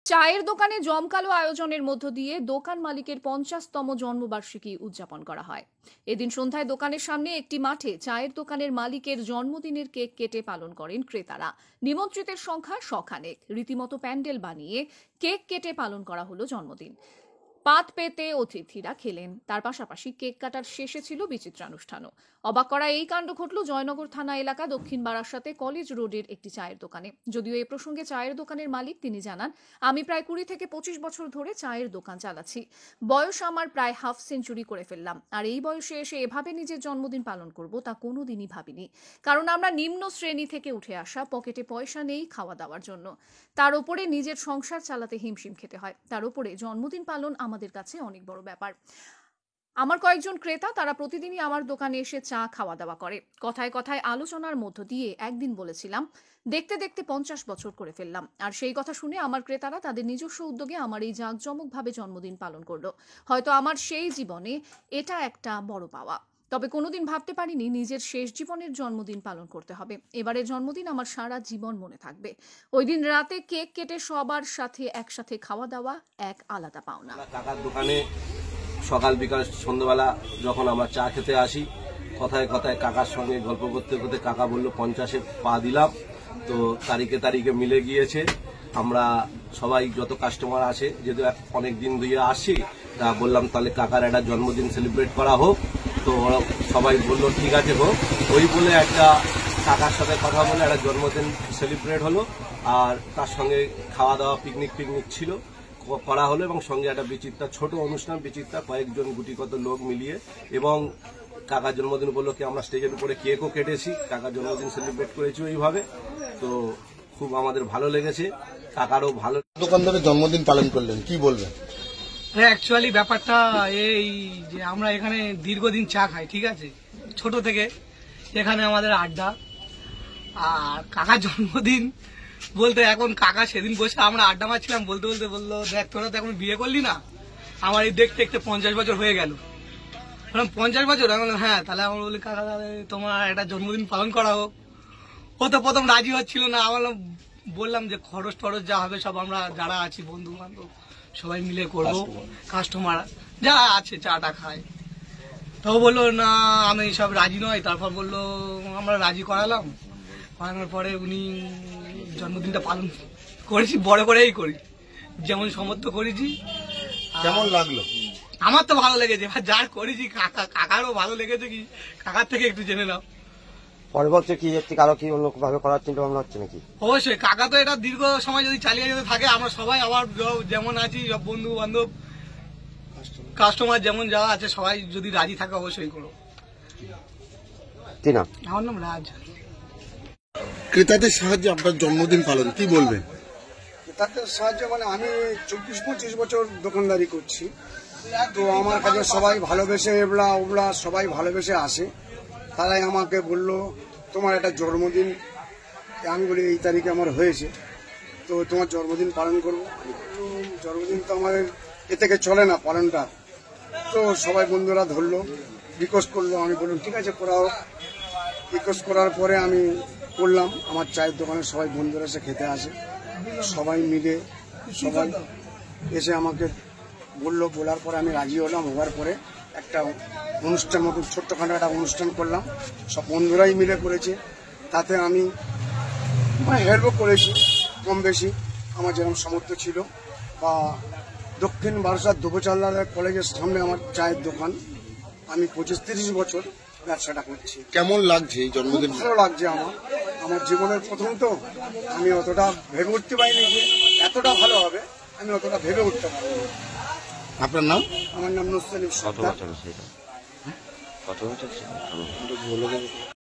চায়ের দোকানে জমকালো আয়োজনের মধ্য দিয়ে দোকান মালিকের 50তম জন্মবার্ষিকী উদযাপন করা হয়। এদিন সন্ধ্যায় দোকানের সামনে একটি মাঠে চায়ের দোকানের মালিকের জন্মদিনের কেক কেটে পালন করেন ক্রেতারা। নিমন্ত্রিতের সংখ্যা শখানেক। রীতিমতো প্যান্ডেল বানিয়ে কেক কেটে পালন করা হলো জন্মদিন। পাত পেতে অতিথিরা খেলেন। তার পাশাপাশি কেক কাটার শেষে ছিল বিচিত্রানুষ্ঠানও। অবাক করা এই কাণ্ড ঘটল জয়নগর থানা এলাকা দক্ষিণ বারাসাতে কলেজ রোডের একটি চায়ের দোকানে। যদিও এ প্রসঙ্গে চায়ের দোকানের মালিক তিনি জানান, আমি প্রায় 20 থেকে 25 বছর ধরে চায়ের দোকান চালাচ্ছি। বয়স আমার প্রায় হাফ সেঞ্চুরি করে ফেললাম। আর এই বয়সে এসে এভাবে নিজের জন্মদিন পালন করব তা কোনোদিনই ভাবিনি। কারণ আমরা নিম্ন শ্রেণী থেকে উঠে আসা, পকেটে পয়সা নেই খাওয়া দাওয়ার জন্য। তার উপরে নিজের সংসার চালাতে হিমশিম খেতে হয়। তার উপরে জন্মদিন পালন আমাদের কাছে অনেক বড় ব্যাপার। আমার কয়েকজন ক্রেতা তারা প্রতিদিনই আমার দোকানে এসে চা খাওয়া দাওয়া করে। কথায় কথায় আলোচনার মধ্য দিয়ে একদিন বলেছিলাম, দেখতে দেখতে 50 বছর করে ফেললাম। আর সেই কথা শুনে আমার ক্রেতারা তাদের নিজস্ব উদ্যোগে আমার এই জাঁকজমকভাবে জন্মদিন পালন করলো। হয়তো আমার সেই জীবনে এটা একটা বড় পাওয়া। তবে কোনোদিন ভাবতে পারিনি নিজের শেষ জীবনের জন্মদিন পালন করতে হবে। এবারের জন্মদিন আমার সারা জীবন মনে থাকবে। ওই দিন রাতে কেক কেটে সবার সাথে একসাথে খাওয়া দাওয়া এক আলাদা পাওনা। কাকার দোকানে সকাল বিকাল সন্ধ্যাবেলা যখন আমরা চা খেতে আসি, কথায় কথায় কাকার সঙ্গে গল্প করতে করতে কাকা বলল 50-এ পা দিলাম। তো তারিখে তারিখে মিলে গিয়েছে। আমরা সবাই যত কাস্টমার আসে, যেহেতু অনেক দিন ধরে আসছি, তা বললাম তাহলে কাকার একটা জন্মদিন সেলিব্রেট করা হোক। তো সবাই বললো ঠিক আছে হোক। ওই বলে একটা কাকার সাথে কথা বলে একটা জন্মদিন সেলিব্রেট হলো। আর তার সঙ্গে খাওয়া দাওয়া পিকনিক ছিল করা হলো, এবং সঙ্গে একটা বিচিত্রা ছোট অনুষ্ঠান, বিচিত্রা কয়েকজন গুটিগত লোক মিলিয়ে। এবং কাকার জন্মদিন উপলক্ষে আমরা স্টেজের উপরে কেকও কেটেছি, কাকার জন্মদিন সেলিব্রেট করেছি ওইভাবে। তো খুব আমাদের ভালো লেগেছে, কাকারও ভালো। দোকানদারের জন্মদিন পালন করলেন, কি বলবেন? অ্যাকচুয়ালি ব্যাপারটা এই যে আমরা এখানে দীর্ঘদিন চা খাই, ঠিক আছে, ছোট থেকে এখানে আমাদের আড্ডা। আর কাকার জন্মদিন বলতে এখন কাকা সেদিন বসে আমরা আড্ডা মারছিলাম, বলতে বলতে বললো, দেখ তোরা তো এখন বিয়ে করলি না, আমার এই দেখতে দেখতে 50 বছর হয়ে গেল। 50 বছর? আমি বললাম হ্যাঁ। তাহলে আমরা বলি কাকা তোমার একটা জন্মদিন পালন করা হোক। ও তো প্রথম রাজি হচ্ছিল না। আমার বললাম যে খরচ টরচ যা হবে সব আমরা যারা আছি বন্ধু বান্ধব সবাই মিলে করবো, কাস্টমার যারা আছে চাটা খায়। তো বললো না আমি সব রাজি নয়। তারপর বললো আমরা রাজি করালাম। করানোর পরে উনি জন্মদিনটা পালন করেছি, বড় করেই করি, যেমন সমর্থ করেছি। কেমন লাগলো? আমার তো ভালো লেগেছে, যার করেছি কাকারও ভালো লেগেছে। কি কাকার থেকে একটু জেনে নাও। পরবর্তী কি হচ্ছে, কারো কি অন্য ভাবে করার চিন্তা ভাবনা হচ্ছে নাকি? অবশ্যই, কাকা তো এটা দীর্ঘ সময় যদি চালিয়ে যেতে থাকে, আমরা সবাই আবার যেমন আছি সব বন্ধু বান্ধব কাস্টমার যেমন যারা আছে সবাই যদি রাজি থাকে অবশ্যই করো। কি নাম? আমার নাম রাজ। ক্রেতাদের সাহায্যে আপনার জন্মদিন পালন, কি বলবেন? ক্রেতাদের সাহায্যে মানে আমি 24-25 বছর দোকানদারি করছি। তো আমার কাছে সবাই ভালোবেসে ওবলা সবাই ভালোবেসে আসে। তারাই আমাকে বললো তোমার একটা জন্মদিন। আমি বলি এই তারিখে আমার হয়েছে, তো তোমার জন্মদিন পালন করবো। জন্মদিন তো আমাদের এ থেকে চলে না পালনটা। তো সবাই বন্ধুরা ধরলো, রিকোয়েস্ট করলো, আমি বললাম ঠিক আছে করা হোক। রিকোয়েস্ট করার পরে আমি করলাম। আমার চায়ের দোকানে সবাই বন্ধুরা এসে খেতে আসে, সবাই মিলে সবাই এসে আমাকে বললো। বলার পরে আমি রাজি হলাম। হওয়ার পরে একটা অনুষ্ঠান মতো ছোট্টখাটো একটা অনুষ্ঠান করলাম, সব বন্ধুরাই মিলে করেছে। তাতে আমি হেল্পও করেছি কম বেশি আমার যেরকম সামর্থ্য ছিল। বা দক্ষিণ বারাসাত দুবচাল্লার কলেজের সামনে আমার চায়ের দোকান। আমি 25-30 বছর ব্যবসাটা করছি। কেমন লাগছে এই জন্মদিন? ভালো লাগছে। আমার জীবনের প্রথম তো, আমি অতটা ভেবে উঠতে পারিনি যে এতটা ভালো হবে, আমি অতটা ভেবে উঠতে পারিনি। আপনার নাম? আমার নাম নুসলিম সরকার। কত বছর?